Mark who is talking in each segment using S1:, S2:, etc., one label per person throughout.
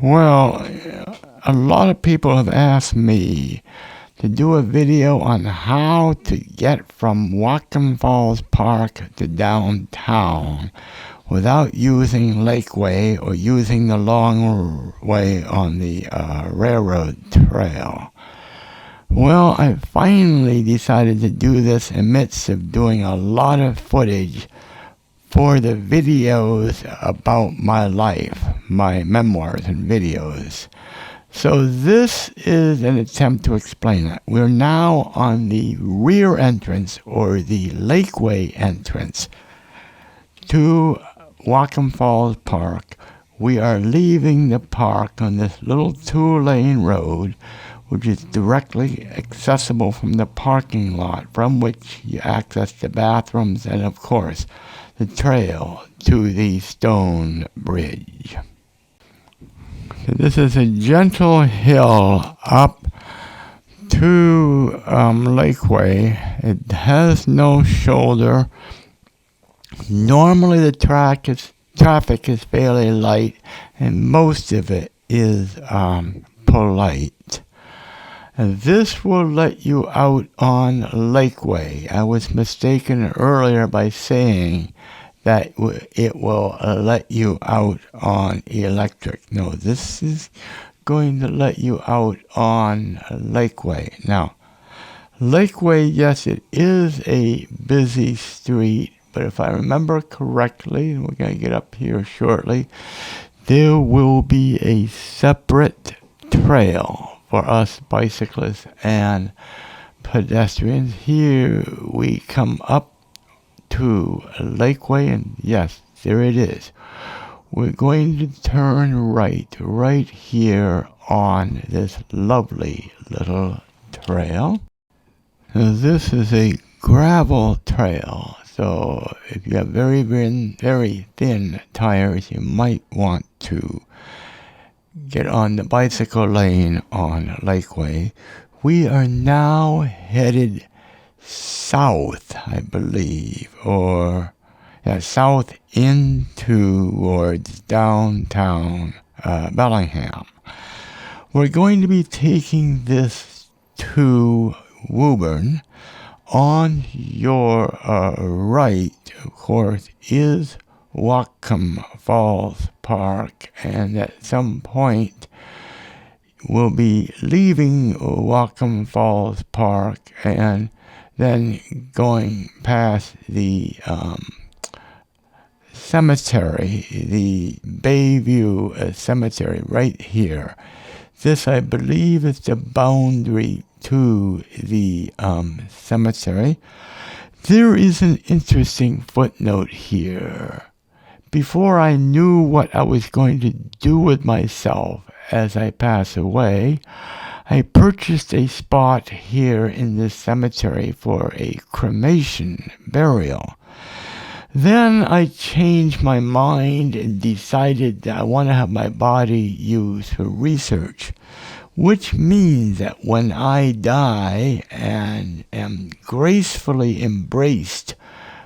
S1: Well, a lot of people have asked me to do a video on how to get from Whatcom Falls Park to downtown without using Lakeway or using the long way on the railroad trail. Well, I finally decided to do this amidst of doing a lot of footage for the videos about my life, my memoirs and videos. So this is an attempt to explain it. We're now on the rear entrance, or the Lakeway entrance, to Whatcom Falls Park. We are leaving the park on this little 2-lane road, which is directly accessible from the parking lot, from which you access the bathrooms and, of course, the trail to the stone bridge. So this is a gentle hill up to Lakeway. It has no shoulder. Normally the traffic is fairly light, and most of it is polite. And this will let you out on Lakeway. I was mistaken earlier by saying that it will let you out on electric. No, this is going to let you out on Lakeway. Now, Lakeway, yes, it is a busy street, but if I remember correctly, and we're going to get up here shortly, there will be a separate trail for us bicyclists and pedestrians. Here we come up to Lakeway, and yes, there it is. We're going to turn right here on this lovely little trail. Now, this is a gravel trail, so if you have very thin tires, you might want to get on the bicycle lane on Lakeway. We are now headed south, I believe, south in towards downtown Bellingham. We're going to be taking this to Woburn. On your right, of course, is Whatcom Falls Park, and at some point we'll be leaving Whatcom Falls Park and then going past the cemetery, the Bayview Cemetery right here. This, I believe, is the boundary to the cemetery. There is an interesting footnote here. Before I knew what I was going to do with myself as I pass away, I purchased a spot here in this cemetery for a cremation burial. Then I changed my mind and decided that I want to have my body used for research, which means that when I die and am gracefully embraced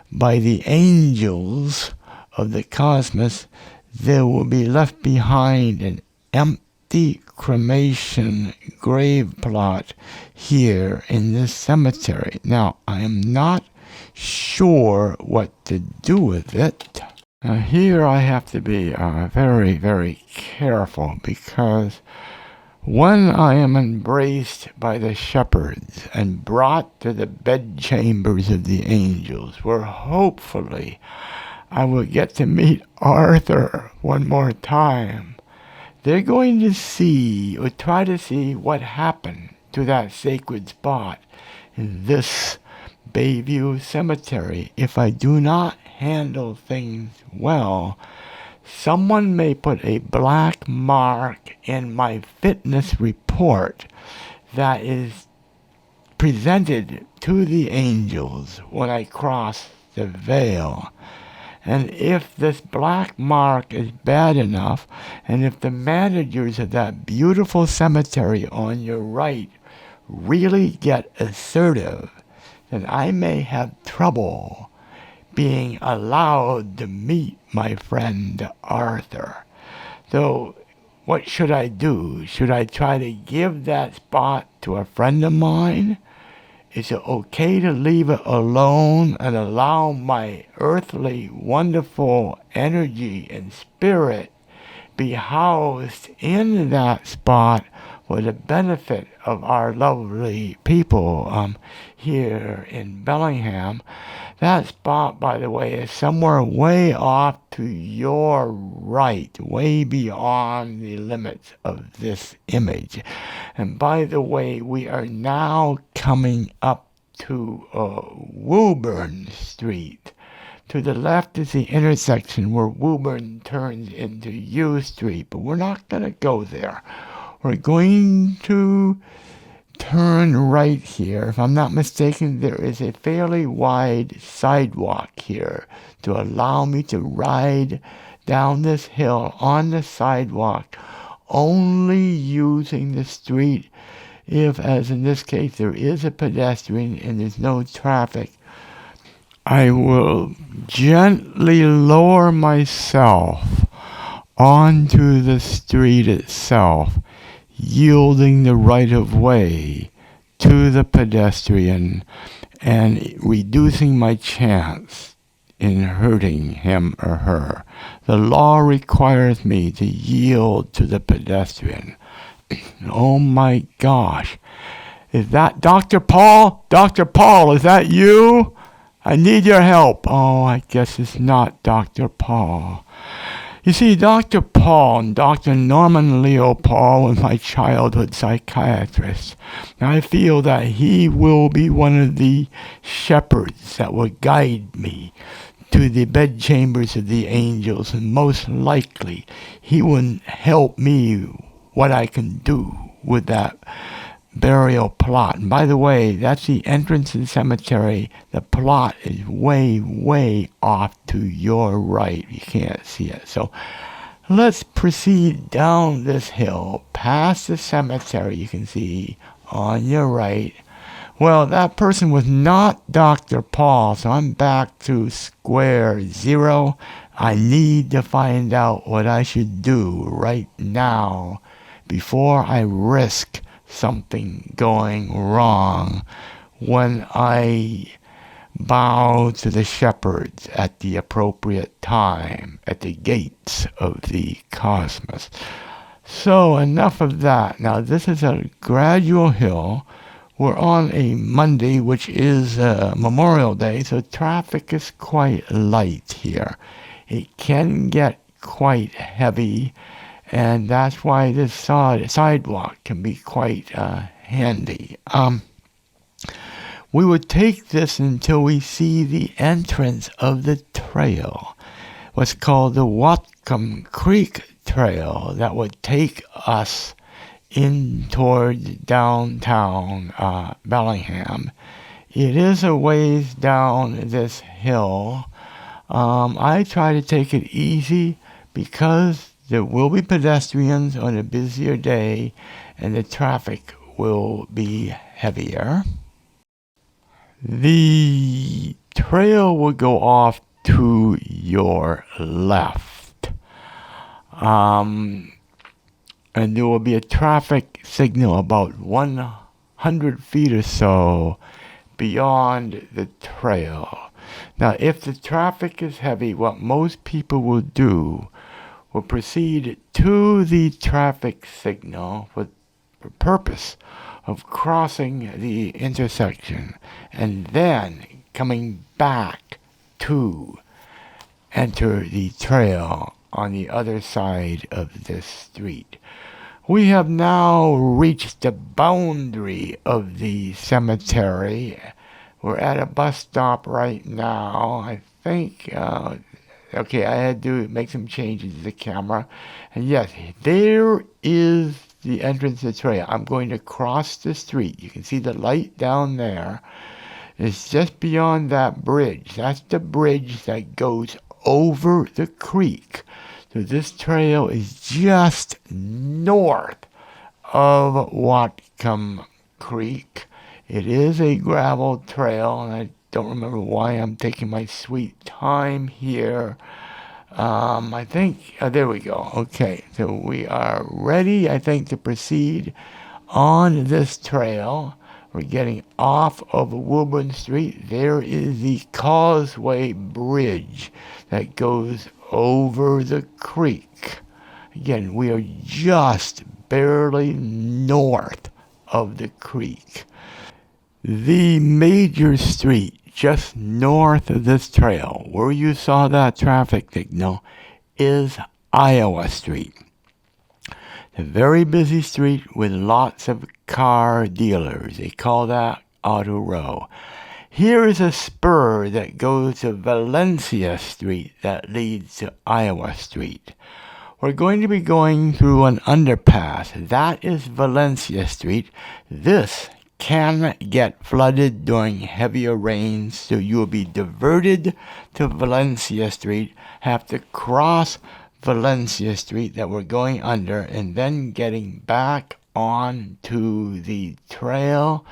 S1: by the angels of the cosmos, there will be left behind an empty cremation grave plot here in this cemetery. Now, I am not sure what to do with it. Here I have to be very careful, because when I am embraced by the shepherds and brought to the bedchambers of the angels, where hopefully I will get to meet Arthur one more time, they're going to see, or try to see, what happened to that sacred spot in this Bayview Cemetery. If I do not handle things well, someone may put a black mark in my fitness report that is presented to the angels when I cross the veil. And if this black mark is bad enough, and if the managers of that beautiful cemetery on your right really get assertive, then I may have trouble being allowed to meet my friend Arthur. So what should I do? Should I try to give that spot to a friend of mine? Is it okay to leave it alone and allow my earthly, wonderful energy and spirit be housed in that spot for the benefit of our lovely people here in Bellingham? That spot, by the way, is somewhere way off to your right, way beyond the limits of this image. And by the way, we are now coming up to Woburn Street. To the left is the intersection where Woburn turns into U Street, but we're not going to go there. We're going to turn right here. If I'm not mistaken, there is a fairly wide sidewalk here to allow me to ride down this hill on the sidewalk, only using the street if, as in this case, there is a pedestrian and there's no traffic. I will gently lower myself onto the street itself, yielding the right of way to the pedestrian and reducing my chance in hurting him or her. The law requires me to yield to the pedestrian. Oh my gosh. Is that Dr. Paul? Dr. Paul, is that you? I need your help. Oh, I guess it's not Dr. Paul. You see, Dr. Paul and Dr. Norman Leo Paul was my childhood psychiatrist. And I feel that he will be one of the shepherds that will guide me to the bedchambers of the angels, and most likely he will help me what I can do with that burial plot. And by the way, that's the entrance to the cemetery. The plot is way, way off to your right. You can't see it. So let's proceed down this hill, past the cemetery you can see on your right. Well, that person was not Dr. Paul, so I'm back to square zero. I need to find out what I should do right now before I risk something going wrong when I bow to the shepherds at the appropriate time at the gates of the cosmos. So enough of that. Now this is a gradual hill. We're on a Monday, which is Memorial Day, so traffic is quite light here. It can get quite heavy, and that's why this sidewalk can be quite handy. We would take this until we see the entrance of the trail, what's called the Whatcom Creek Trail, that would take us in toward downtown Bellingham. It is a ways down this hill. I try to take it easy because there will be pedestrians on a busier day and the traffic will be heavier. The trail will go off to your left. And there will be a traffic signal about 100 feet or so beyond the trail. Now, if the traffic is heavy, what most people will do will proceed to the traffic signal for the purpose of crossing the intersection and then coming back to enter the trail on the other side of this street. We have now reached the boundary of the cemetery. We're at a bus stop right now. I think, okay, I had to make some changes to the camera. And yes, there is the entrance to the trail. I'm going to cross the street. You can see the light down there. It's just beyond that bridge. That's the bridge that goes over the creek. So this trail is just north of Whatcom Creek. It is a gravel trail, and I don't remember why I'm taking my sweet time here. I think, there we go. Okay, so we are ready, I think, to proceed on this trail. We're getting off of Woburn Street. There is the Causeway Bridge that goes over the creek. Again, we are just barely north of the creek. The major street just north of this trail, where you saw that traffic signal, is Iowa Street. A very busy street with lots of car dealers. They call that Auto Row. Here is a spur that goes to Valencia Street that leads to Iowa Street. We're going to be going through an underpass. That is Valencia Street. This can get flooded during heavier rains, so you will be diverted to Valencia Street, have to cross Valencia Street that we're going under, and then getting back onto the trail.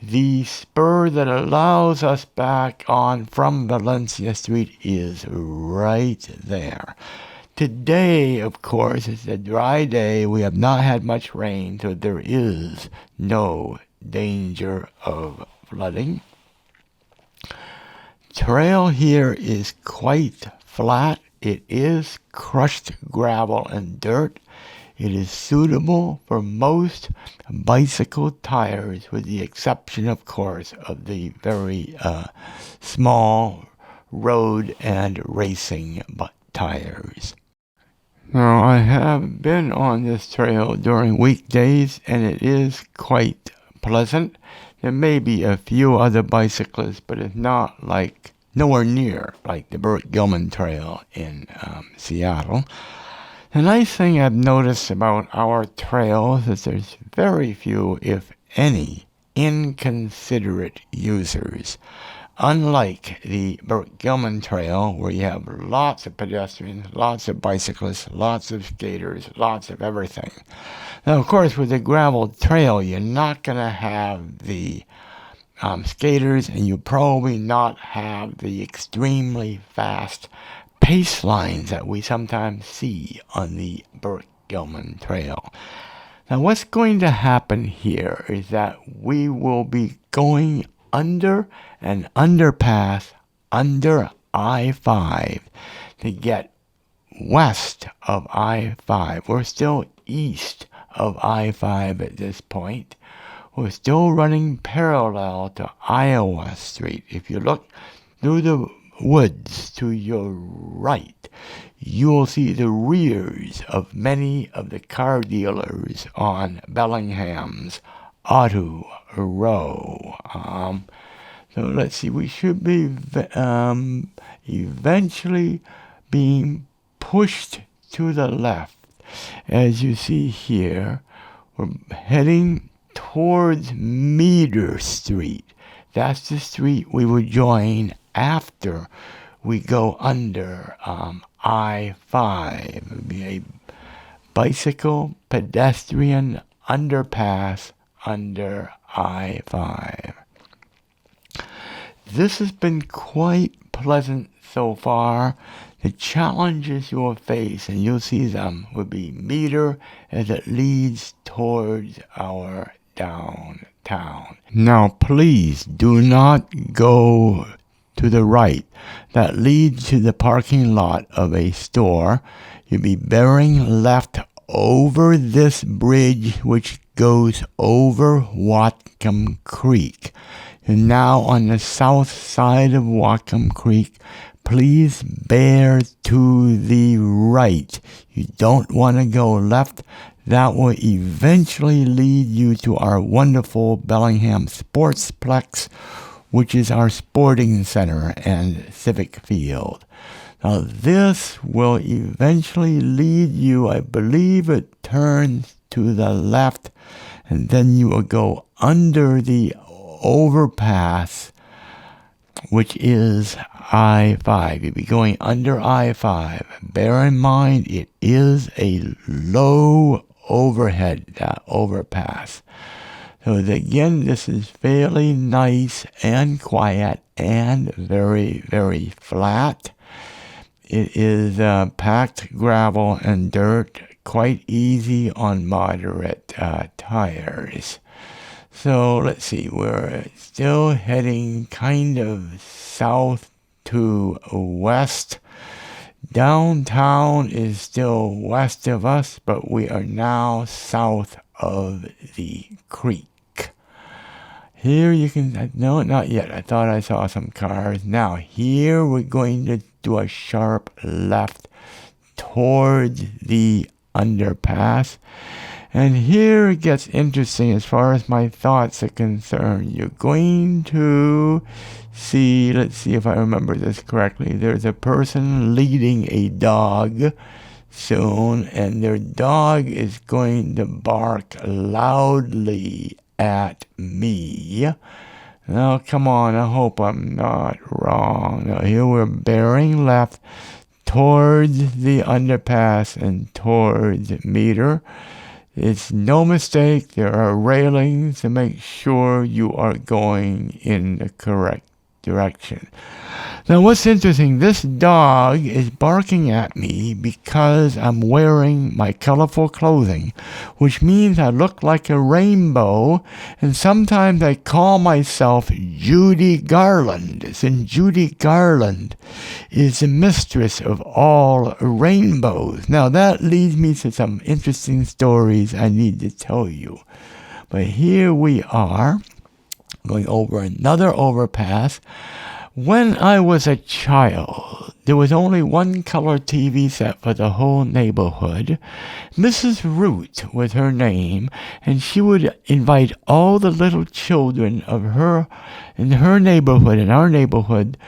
S1: The spur that allows us back on from Valencia Street is right there. Today, of course, is a dry day. We have not had much rain, so there is no danger of flooding. Trail here is quite flat. It is crushed gravel and dirt. It is suitable for most bicycle tires, with the exception, of course, of the very small road and racing tires. Now, I have been on this trail during weekdays, and it is quite pleasant. There may be a few other bicyclists, but it's not like, nowhere near like the Burt Gilman Trail in Seattle. The nice thing I've noticed about our trails is there's very few, if any, inconsiderate users. Unlike the Burt Gilman Trail, where you have lots of pedestrians, lots of bicyclists, lots of skaters, lots of everything. Now, of course, with the gravel trail, you're not going to have the skaters, and you probably not have the extremely fast pace lines that we sometimes see on the Burt Gilman Trail. Now, what's going to happen here is that we will be going under an underpass under I-5 to get west of I-5. We're still east of I-5 at this point. We're still running parallel to Iowa Street. If you look through the woods to your right, you will see the rears of many of the car dealers on Bellingham's Auto Row. So let's see, we should be eventually being pushed to the left. As you see here, we're heading towards Meader Street. That's the street we will join after we go under I-5. It would be a bicycle pedestrian underpass under I-5. This has been quite pleasant so far. The challenges you will face, and you'll see them, will be Meader as it leads towards our downtown. Now, please do not go to the right. That leads to the parking lot of a store. You'll be bearing left over this bridge, which goes over Whatcom Creek. You're now on the south side of Whatcom Creek. Please bear to the right. You don't want to go left. That will eventually lead you to our wonderful Bellingham Sportsplex, which is our sporting center and civic field. Now, this will eventually lead you, I believe it turns to the left, and then you will go under the overpass, which is I-5. You'll be going under I-5. Bear in mind, it is a low overhead, that overpass. So again, this is fairly nice and quiet and very, very flat. it is packed gravel and dirt, quite easy on moderate tires. So let's see, we're still heading kind of south to west. Downtown is still west of us, but we are now south of the creek. Here you can, no, not yet. I thought I saw some cars. Now here we're going to do a sharp left towards the underpass. And here it gets interesting as far as my thoughts are concerned. You're going to see, let's see if I remember this correctly. There's a person leading a dog soon, and their dog is going to bark loudly at me. Now, come on, I hope I'm not wrong. Now, here we're bearing left towards the underpass and towards Meter. It's no mistake. There are railings to make sure you are going in the correct direction. Now, what's interesting, this dog is barking at me because I'm wearing my colorful clothing, which means I look like a rainbow, and sometimes I call myself Judy Garland, since Judy Garland is the mistress of all rainbows. Now, that leads me to some interesting stories I need to tell you. But here we are, going over another overpass. When I was a child, there was only one color TV set for the whole neighborhood. Mrs. Root was her name, and she would invite all the little children of her in her neighborhood, in our neighborhood,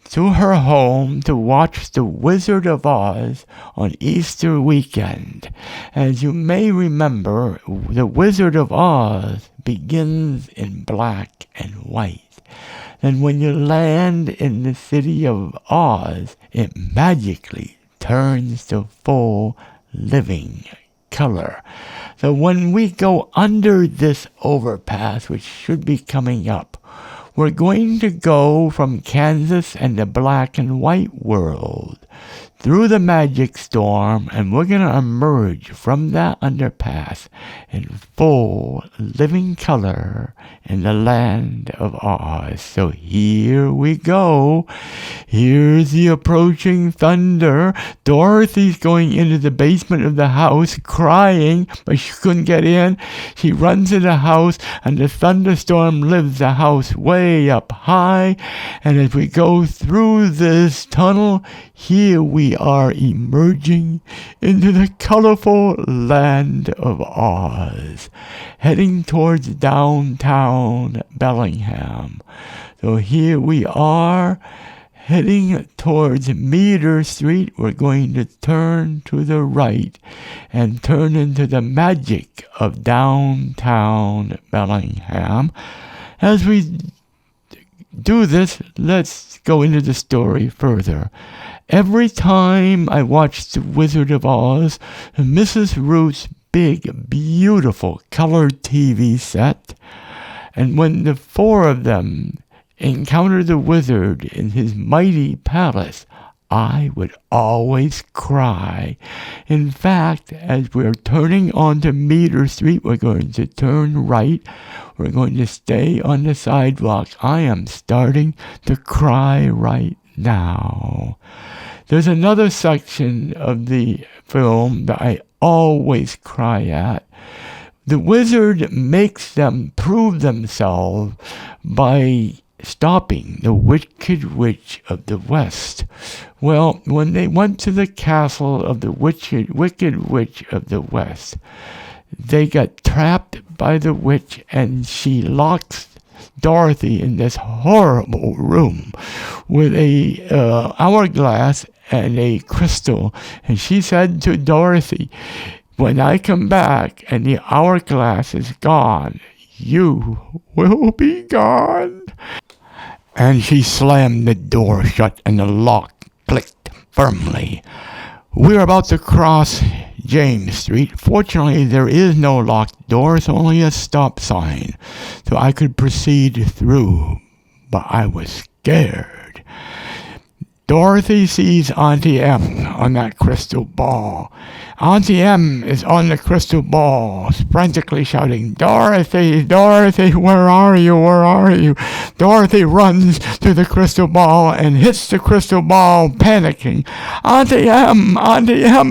S1: to her home to watch The Wizard of Oz on Easter weekend. As you may remember, The Wizard of Oz begins in black and white. And when you land in the city of Oz, it magically turns to full living color. So when we go under this overpass, which should be coming up, we're going to go from Kansas and the black and white world through the magic storm, and we're going to emerge from that underpass in full living color in the land of Oz. So here we go. Here's the approaching thunder. Dorothy's going into the basement of the house crying, but she couldn't get in. She runs to the house, and the thunderstorm lifts the house way up high. And as we go through this tunnel, here we are emerging into the colorful land of Oz, heading towards downtown Bellingham. So here we are heading towards Meter Street. We're going to turn to the right and turn into the magic of downtown Bellingham. As we do this, let's go into the story further. Every time I watch The Wizard of Oz, Mrs. Root's big, beautiful colored TV set, and when the four of them encounter the wizard in his mighty palace, I would always cry. In fact, as we're turning onto Meter Street, we're going to turn right. We're going to stay on the sidewalk. I am starting to cry right now. There's another section of the film that I always cry at. The wizard makes them prove themselves by stopping the Wicked Witch of the West. Well, when they went to the castle of the Wicked Witch of the West, they got trapped by the witch, and she locks Dorothy in this horrible room with a hourglass and a crystal. And she said to Dorothy, "When I come back and the hourglass is gone, you will be gone." And she slammed the door shut, and the lock clicked firmly. We're about to cross James Street. Fortunately, there is no locked door, it's only a stop sign, so I could proceed through, but I was scared. Dorothy sees Auntie M on that crystal ball. Auntie M is on the crystal ball, frantically shouting, "Dorothy, Dorothy, where are you? Where are you?" Dorothy runs to the crystal ball and hits the crystal ball, panicking. Auntie M,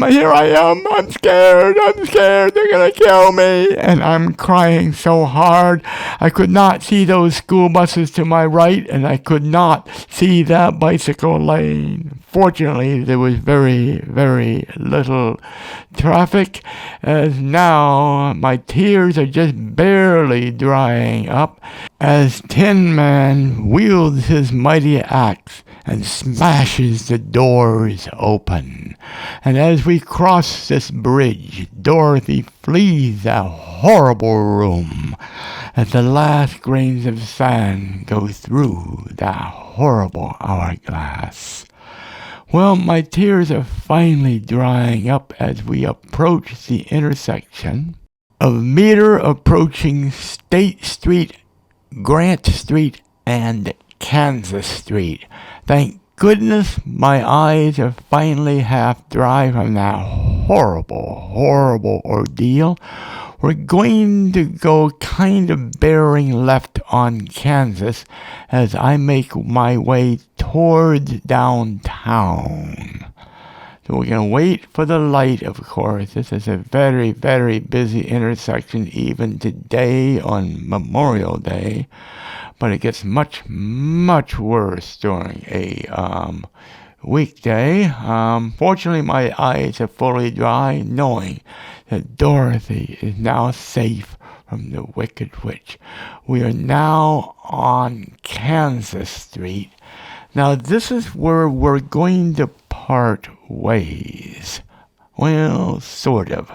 S1: here I am. I'm scared. They're going to kill me. And I'm crying so hard. I could not see those school buses to my right, and I could not see that bicycle lane. Fortunately, there was very, very little traffic, as now my tears are just barely drying up as Tin Man wields his mighty axe and smashes the doors open. And as we cross this bridge, Dorothy flees that horrible room as the last grains of sand go through that horrible hourglass. Well, my tears are finally drying up as we approach the intersection of Meter approaching State Street, Grant Street, and Kansas Street. Thank goodness my eyes are finally half dry from that horrible, horrible ordeal. We're going to go kind of bearing left on Kansas as I make my way towards downtown. So we're going to wait for the light, of course. This is a very, very busy intersection even today on Memorial Day. But it gets much, much worse during a weekday. Fortunately, my eyes are fully dry, knowing that Dorothy is now safe from the Wicked Witch. We are now on Kansas Street. Now, this is where we're going to part ways. Well, sort of.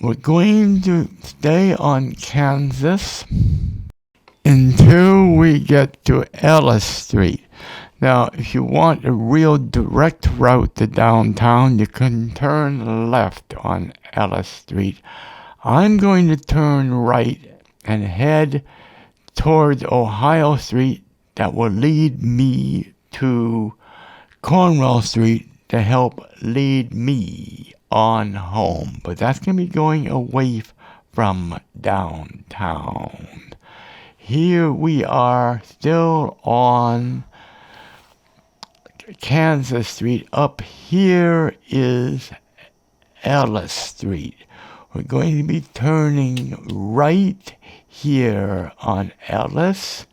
S1: We're going to stay on Kansas until we get to Ellis Street. Now, if you want a real direct route to downtown, you can turn left on Ellis Street. I'm going to turn right and head towards Ohio Street. That will lead me to Cornwall Street to help lead me on home. But that's going to be going away from downtown. Here we are still on Kansas Street. Up here is Ellis Street. We're going to be turning right here on Ellis.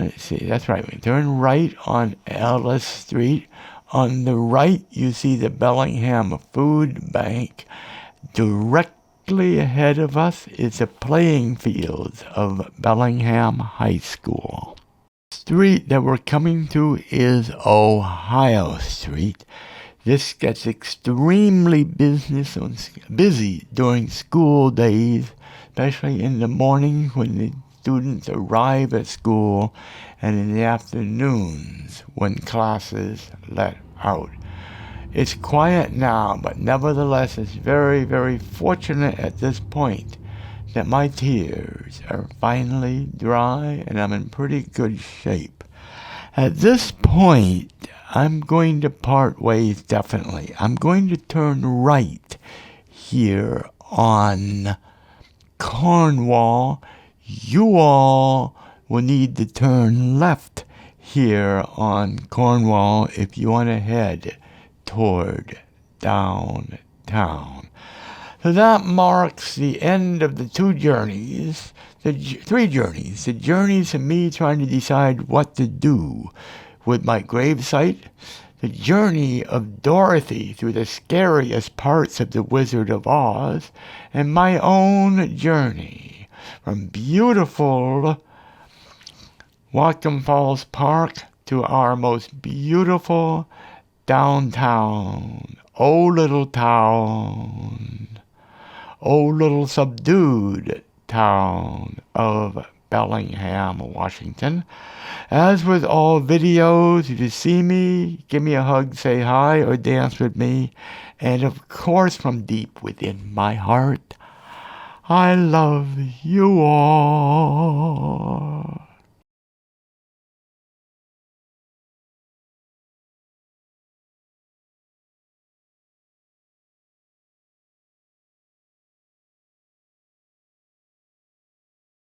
S1: Let's see, that's right. We turn right on Ellis Street. On the right, you see the Bellingham Food Bank. Directly ahead of us is the playing fields of Bellingham High School. The street that we're coming to is Ohio Street. This gets extremely busy during school days, especially in the morning when the students arrive at school, and in the afternoons when classes let out. It's quiet now, but nevertheless it's very, very fortunate at this point that my tears are finally dry and I'm in pretty good shape. At this point, I'm going to part ways definitely. I'm going to turn right here on Cornwall. You all will need to turn left here on Cornwall if you want to head toward downtown. So that marks the end of the three journeys. The journeys of me trying to decide what to do with my gravesite. The journey of Dorothy through the scariest parts of the Wizard of Oz. And my own journey from beautiful Whatcom Falls Park to our most beautiful downtown. Oh, little town. Oh, little subdued town of Bellingham, Washington. As with all videos, if you see me, give me a hug, say hi, or dance with me. And of course, from deep within my heart, I love you all.